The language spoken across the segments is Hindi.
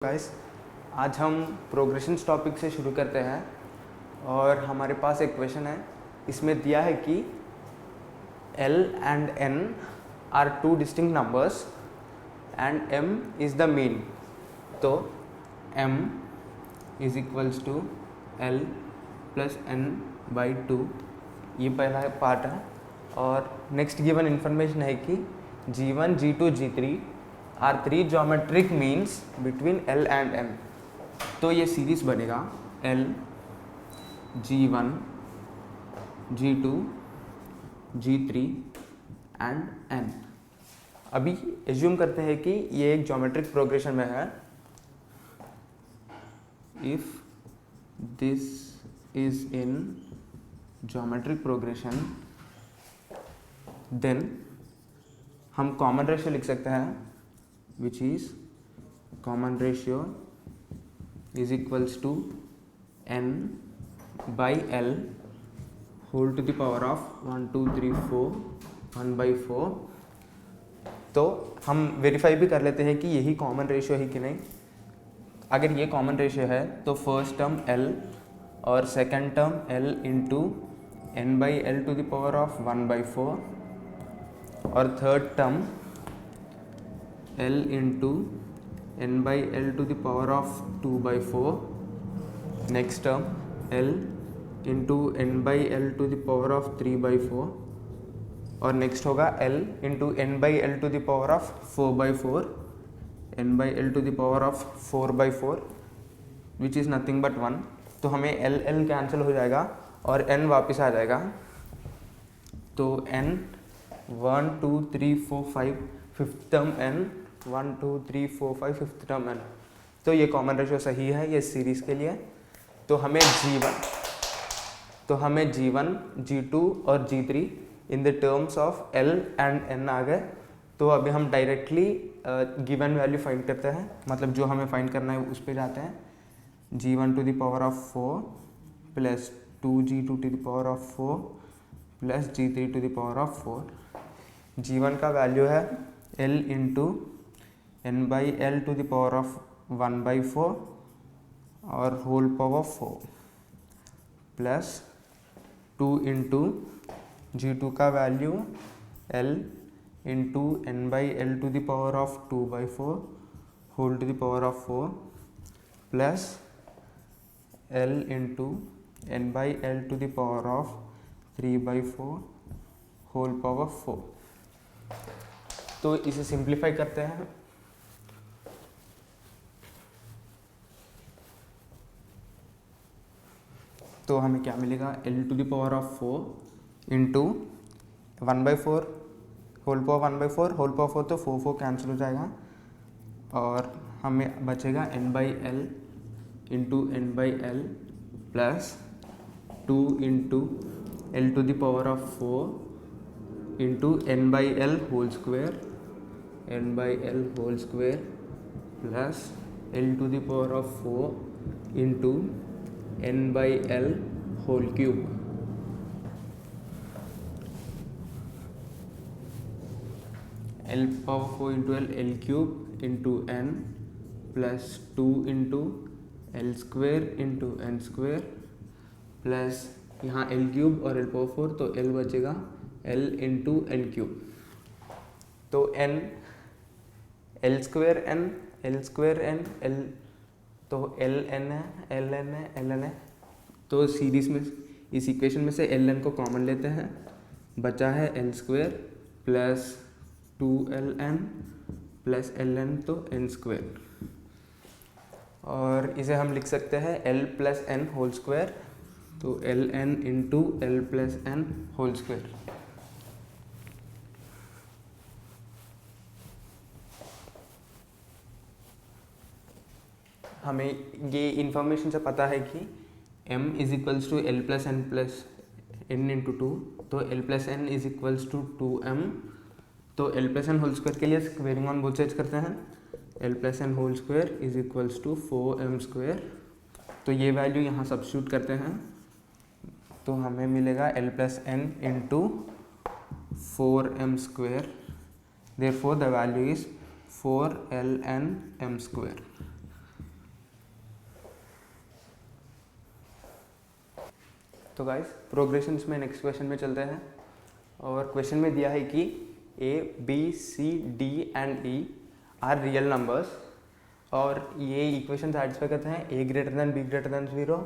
गाइस, आज हम प्रोग्रेशंस टॉपिक से शुरू करते हैं और हमारे पास एक क्वेश्चन है। इसमें दिया है कि L and N are two distinct numbers and M is the mean। तो M is equals to L plus N by 2, ये पहला पार्ट है। और नेक्स्ट गिवन इन्फॉर्मेशन है कि G1, G2, G3 are three geometric means between L and M। तो ये सीरीज बनेगा L, G1, G2, G3 and N। अभी एज्यूम करते हैं कि ये एक ज्योमेट्रिक प्रोग्रेशन में है। If this is in geometric progression then हम कॉमन रेशियो लिख सकते हैं, which is common ratio is equals to n by L whole to the power of 1 2 3 4 1 by 4। तो हम वेरीफाई भी कर लेते हैं कि यही कॉमन रेशियो है कि नहीं। अगर ये कॉमन रेशियो है तो फर्स्ट टर्म L और second term L into n by L to the power of 1 by 4 और third term L into n by L to the power of 2 by 4। next term L into n by L to the power of 3 by 4 और next होगा L into n by L to the power of 4 by 4, n by L to the power of 4 by 4 which is nothing but 1। तो हमें L L कैंसिल हो जाएगा और n वापस आ जाएगा। तो n 1 2 3 4 5 fifth term n 1 2 3 4 5 fifth term n। तो ये कॉमन रेशियो सही है ये सीरीज के लिए। तो हमें G1, G2 और G3 in the terms of L and N आ गए। तो अभी हम डायरेक्टली गिवन वैल्यू फाइंड करते हैं, मतलब जो हमें फाइंड करना है उस पर जाते हैं। G1 to the power of 4 plus 2G2 to the power of 4 plus G3 to the power of 4। G1 का वैल्यू है L into n by L to the power of 1 by 4 और whole power 4 plus 2 into G2 का value L into n by L to the power of 2 by 4 whole to the power of 4 plus L into n by L to the power of 3 by 4 whole power 4। तो इसे सिंप्लीफाई करते हैं। तो हमें क्या मिलेगा, L to the power of 4 into 1 by 4 whole power 1 by 4 whole power 4, तो 4 4 कैंसिल हो जाएगा और हमें बचेगा n by L into n by L plus 2 into L to the power of 4 into n by L whole square plus L to the power of 4 into n by L whole cube. L power 4 into L cube into n plus 2 into L square into n square plus यहाँ L क्यूब और L पावर 4, तो L बचेगा L इंटू L क्यूब। तो n L square n L, तो L n है। तो सीरीज में इस इक्वेशन में से L n को कॉमन लेते हैं, बचा है L square plus 2LN plus LN, तो n स्क्वेयर। और इसे हम लिख सकते हैं L plus n whole square, तो LN into L plus n whole square. हमें ये इन्फॉर्मेशन से पता है कि m is equals to L plus n into 2, तो L plus n is equals to 2m। तो L plus n whole square के लिए स्क्वेयरिंग ऑन बोथ साइड्स करते हैं। L plus n whole square is equals to 4m square. तो ये वैल्यू यहाँ सब्स्टिट्यूट करते हैं, तो हमें मिलेगा L plus n into 4m square. Therefore the value is 4ln m square. तो गाइस प्रोग्रेशंस में नेक्स्ट क्वेश्चन में चलते हैं, और क्वेश्चन में दिया है कि a, b, c, d and e are real numbers, और ये इक्वेशन सेटिस्फाई करते हैं a greater than b greater than 0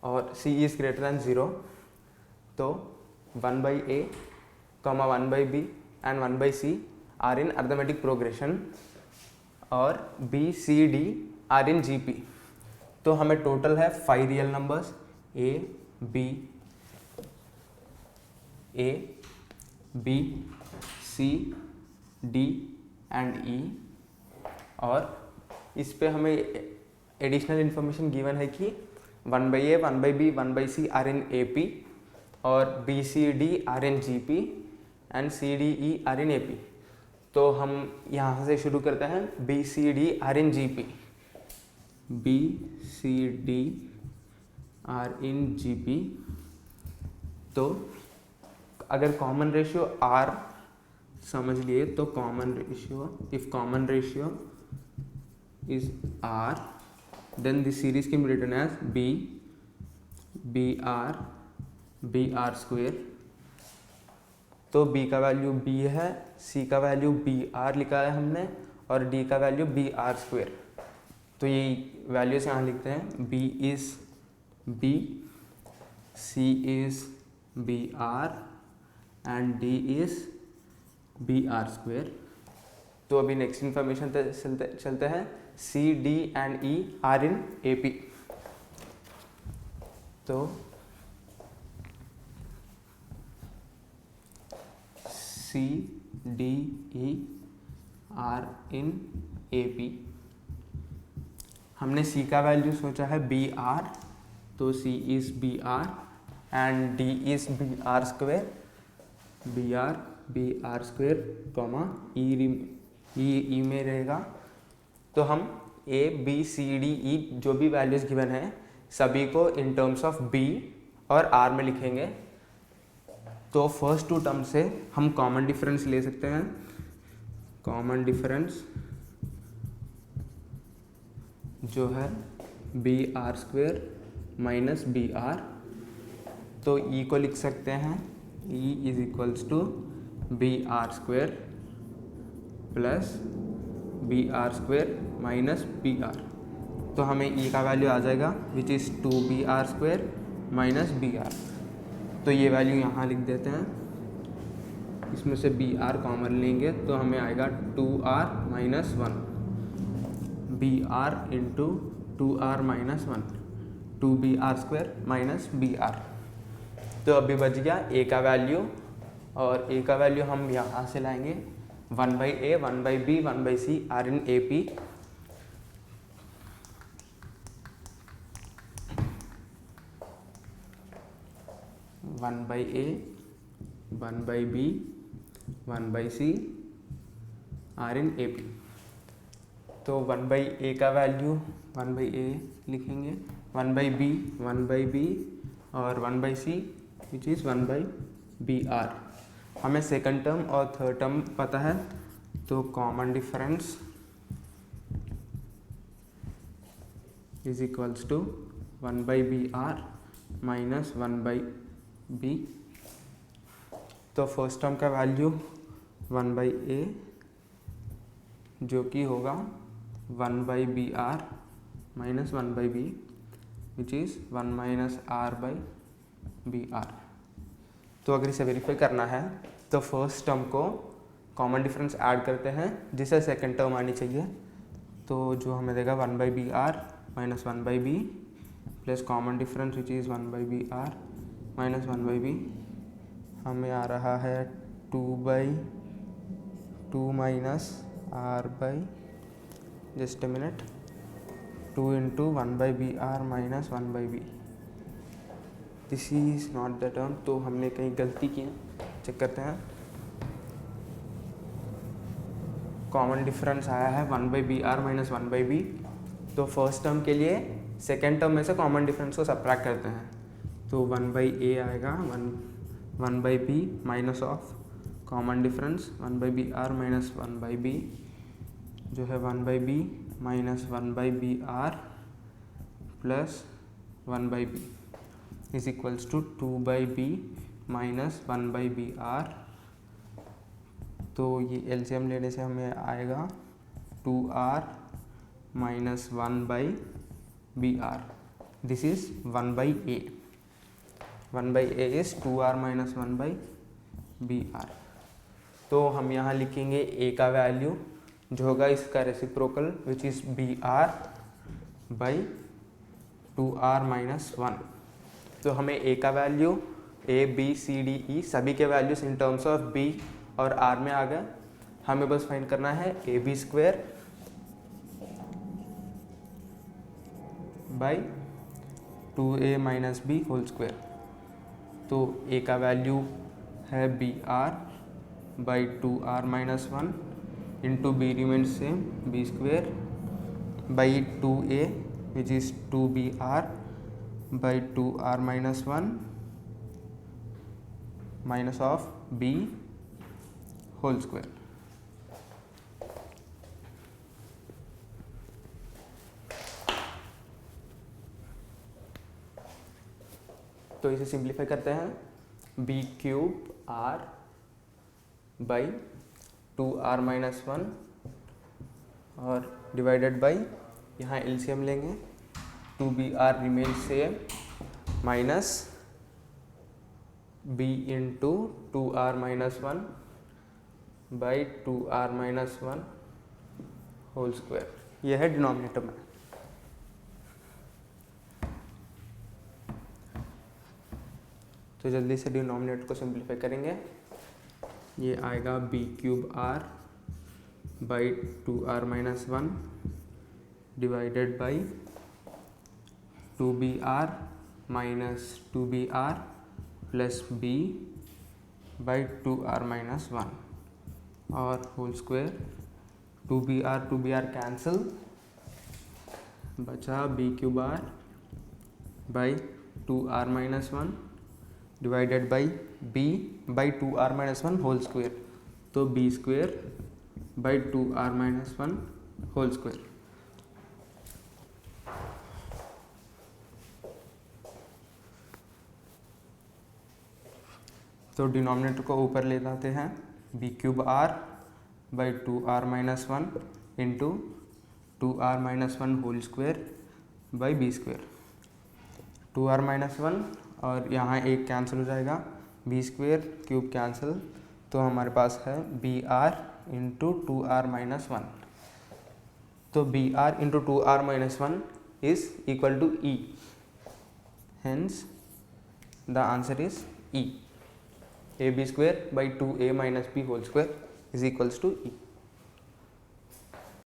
और c इज ग्रेटर दैन 0। तो 1/a, 1/b and 1/c are in arithmetic progression और b, c, d are in gp। तो हमें टोटल है 5 real numbers a, b, c, d and e, और इस पे हमें एडिशनल इन्फॉर्मेशन गिवन है कि 1/a, 1/b, 1/c are in AP और b, c, d are in GP and c, d, e are in AP। तो हम यहाँ से शुरू करते हैं b, c, d are in GP। b, c, d are in GP। तो अगर कॉमन रेशियो r समझ लिए तो common ratio, if common ratio is r, then this series can be written as b r square. तो b का वैल्यू b है, c का वैल्यू b r लिखा है हमने, और d का वैल्यू b r स्क्वेयर। तो ये वैल्यूज यहाँ लिखते हैं, b is b, c is b r and d is b r square. तो अभी नेक्स्ट इन्फॉर्मेशन चलते हैं, c, d and e are in AP। तो c, d, e are in AP। हमने c का वैल्यू सोचा है b r, तो c is b r and d is b r square, b r square comma e में रहेगा। तो हम a, b, c, d, e जो भी वैल्यूज गिवन है सभी को इन टर्म्स ऑफ b और r में लिखेंगे। तो फर्स्ट टू टर्म से हम कॉमन डिफरेंस ले सकते हैं। कॉमन डिफरेंस जो है b r square minus B R. तो e को लिख सकते हैं e is equals to B R square plus B R square minus B R. तो हमें e का वैल्यू आ जाएगा which is 2br square minus br। तो ये वैल्यू यहाँ लिख देते हैं, इसमें से br कॉमन लेंगे तो हमें आएगा 2r minus 1, br into 2r minus 1, 2br square minus br। तो अभी बच गया a का वैल्यू, और a का वैल्यू हम यहाँ से लाएंगे 1/a, 1/b, 1/c are in AP। One by A, 1/b, 1/c are in AP। तो 1/a का वैल्यू 1/a लिखेंगे, 1/b, 1/b और 1/c विच इज़ 1/br। हमें सेकंड टर्म और थर्ड टर्म पता है, तो common difference is equals to 1/br minus 1/b। तो फर्स्ट टर्म का वैल्यू 1/a जो कि होगा 1/br minus 1/b which is 1 minus r/br। तो अगर इसे वेरीफाई करना है तो फर्स्ट टर्म को कॉमन डिफरेंस ऐड करते हैं जिससे सेकंड टर्म आनी चाहिए। तो जो हमें देगा 1/br minus 1/b plus common difference which is 1/br minus 1/b, हमें आ रहा है 2/2 minus r/ just a minute, 2 into 1/br minus 1/b। This is not the term, तो हमने कहीं गलती की है, चेक करते हैं। कॉमन डिफरेंस आया है 1/br माइनस 1/b। तो फर्स्ट टर्म के लिए सेकेंड टर्म में से कॉमन डिफरेंस को सबट्रैक्ट करते हैं, तो 1/a आएगा, 1/b minus of common difference 1/br minus 1/b जो है 1/b minus 1/br plus 1/b। Is equals to 2/b minus 1/br। तो ये एलसीएम लेने से हमें आएगा 2r minus 1/br। This is 1/a। 1/a is 2r minus 1/br। तो हम यहाँ लिखेंगे a का वैल्यू जो होगा इसका reciprocal which is br by 2r minus 1। तो हमें a का value a b c d e सभी के values in terms of b और r में आ गए। हमें बस फाइंड करना है a b square by 2a minus b whole square. तो a का वैल्यू है br by 2r minus 1 into b remain same b square by 2a which is 2br by 2r minus 1 minus of b whole square. तो इसे सिंप्लीफाई करते हैं b cube r by 2r minus 1 और डिवाइडेड बाई यहाँ एलसीएम लेंगे 2br remain same minus b into 2r minus 1 by 2r minus 1 whole square. यह है डिनोमिनेटर में। तो जल्दी से डिनोमिनेटर को सिंप्लीफाई करेंगे। ये आएगा b cube r by 2r minus 1 divided by 2br minus 2br plus b by 2r minus 1 और होल स्क्वायर 2br कैंसिल बचा b cube r by 2r minus 1 divided by b by 2r minus 1 whole square. तो b square by 2r minus 1 whole square. तो डिनोमिनेटर को ऊपर ले जाते हैं b cube r by 2r minus 1 into 2r minus 1 whole square by b square. 2r minus 1 और यहाँ एक कैंसिल हो जाएगा b स्क्वायर क्यूब कैंसिल। तो हमारे पास है br इंटू 2r माइनस 1। तो br into 2r minus 1 is equal to e। Hence the answer is e। ab square by 2a minus b whole square is equals to e।